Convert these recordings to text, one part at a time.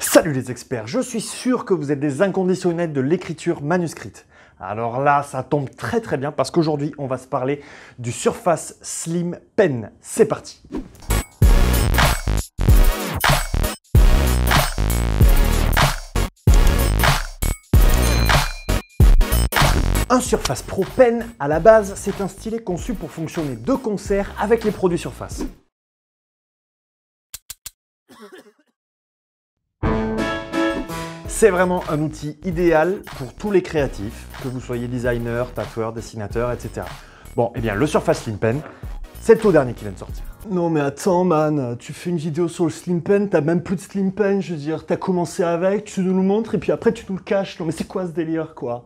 Salut les experts, je suis sûr que vous êtes des inconditionnels de l'écriture manuscrite. Alors là, ça tombe très bien parce qu'aujourd'hui, on va se parler du Surface Slim Pen. C'est parti! Un Surface Pro Pen, à la base, c'est un stylet conçu pour fonctionner de concert avec les produits Surface. C'est vraiment un outil idéal pour tous les créatifs, que vous soyez designer, tatoueur, dessinateur, etc. Bon, eh bien, le Surface Slim Pen, c'est le tout dernier qui vient de sortir. Non mais attends man, tu fais une vidéo sur le Slim Pen, t'as même plus de Slim Pen, je veux dire, t'as commencé avec, tu nous le montres et puis après tu nous le caches. Non mais c'est quoi ce délire quoi?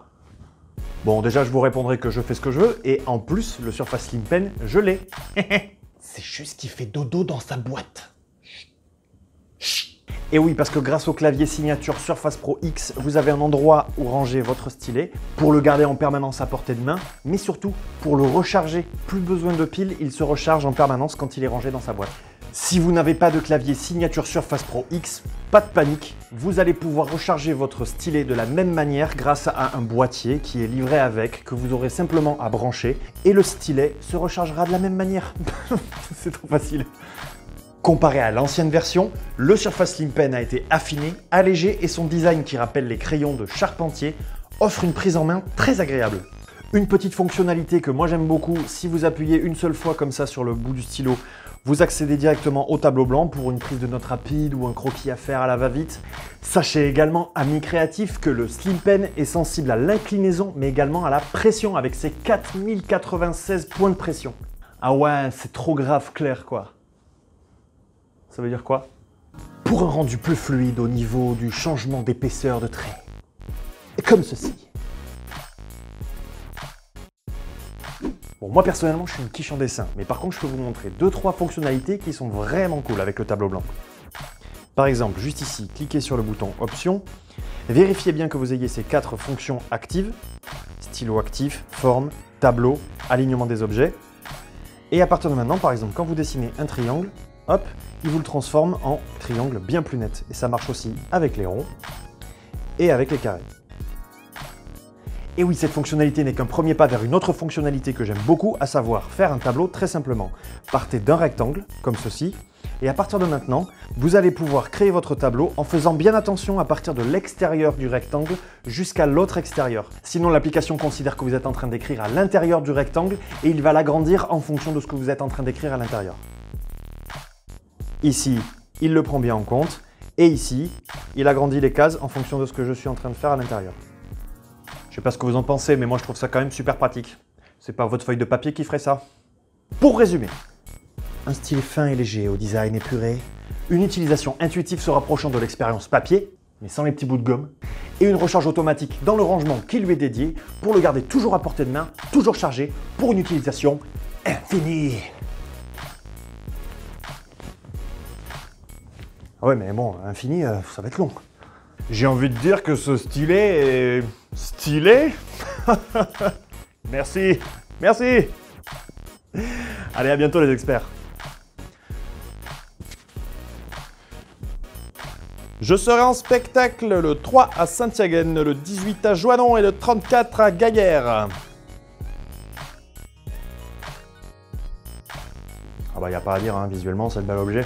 Bon, déjà, je vous répondrai que je fais ce que je veux, et en plus, le Surface Slim Pen, je l'ai. C'est juste qu'il fait dodo dans sa boîte. Et oui, parce que grâce au clavier signature Surface Pro X, vous avez un endroit où ranger votre stylet, pour le garder en permanence à portée de main, mais surtout pour le recharger. Plus besoin de piles, il se recharge en permanence quand il est rangé dans sa boîte. Si vous n'avez pas de clavier signature Surface Pro X, pas de panique, vous allez pouvoir recharger votre stylet de la même manière grâce à un boîtier qui est livré avec, que vous aurez simplement à brancher, et le stylet se rechargera de la même manière. C'est trop facile. Comparé à l'ancienne version, le Surface Slim Pen a été affiné, allégé et son design qui rappelle les crayons de Charpentier offre une prise en main très agréable. Une petite fonctionnalité que moi j'aime beaucoup, si vous appuyez une seule fois comme ça sur le bout du stylo, vous accédez directement au tableau blanc pour une prise de notes rapide ou un croquis à faire à la va-vite. Sachez également, amis créatifs, que le Slim Pen est sensible à l'inclinaison mais également à la pression avec ses 4096 points de pression. Ah ouais, c'est trop grave clair quoi. Ça veut dire quoi? Pour un rendu plus fluide au niveau du changement d'épaisseur de trait. Comme ceci. Bon, moi personnellement, je suis une quiche en dessin, mais par contre, je peux vous montrer 2-3 fonctionnalités qui sont vraiment cool avec le tableau blanc. Par exemple, juste ici, cliquez sur le bouton Options. Vérifiez bien que vous ayez ces 4 fonctions actives. Stylo actif, forme, tableau, alignement des objets. Et à partir de maintenant, par exemple, quand vous dessinez un triangle, hop, il vous le transforme en triangle bien plus net. Et ça marche aussi avec les ronds et avec les carrés. Et oui, cette fonctionnalité n'est qu'un premier pas vers une autre fonctionnalité que j'aime beaucoup, à savoir faire un tableau très simplement. Partez d'un rectangle, comme ceci, et à partir de maintenant, vous allez pouvoir créer votre tableau en faisant bien attention à partir de l'extérieur du rectangle jusqu'à l'autre extérieur. Sinon, l'application considère que vous êtes en train d'écrire à l'intérieur du rectangle et il va l'agrandir en fonction de ce que vous êtes en train d'écrire à l'intérieur. Ici, il le prend bien en compte, et ici, il agrandit les cases en fonction de ce que je suis en train de faire à l'intérieur. Je sais pas ce que vous en pensez, mais moi je trouve ça quand même super pratique. C'est pas votre feuille de papier qui ferait ça. Pour résumer, un style fin et léger au design épuré, une utilisation intuitive se rapprochant de l'expérience papier, mais sans les petits bouts de gomme, et une recharge automatique dans le rangement qui lui est dédié pour le garder toujours à portée de main, toujours chargé, pour une utilisation infinie. Ah ouais, mais bon, infini, ça va être long. J'ai envie de dire que ce stylet est... stylé. Merci, merci. Allez, à bientôt les experts. Je serai en spectacle le 3 à Saint-Yaguen, le 18 à Joinnon et le 34 à Gaillère. Ah bah y a pas à dire, hein, visuellement c'est le bel objet.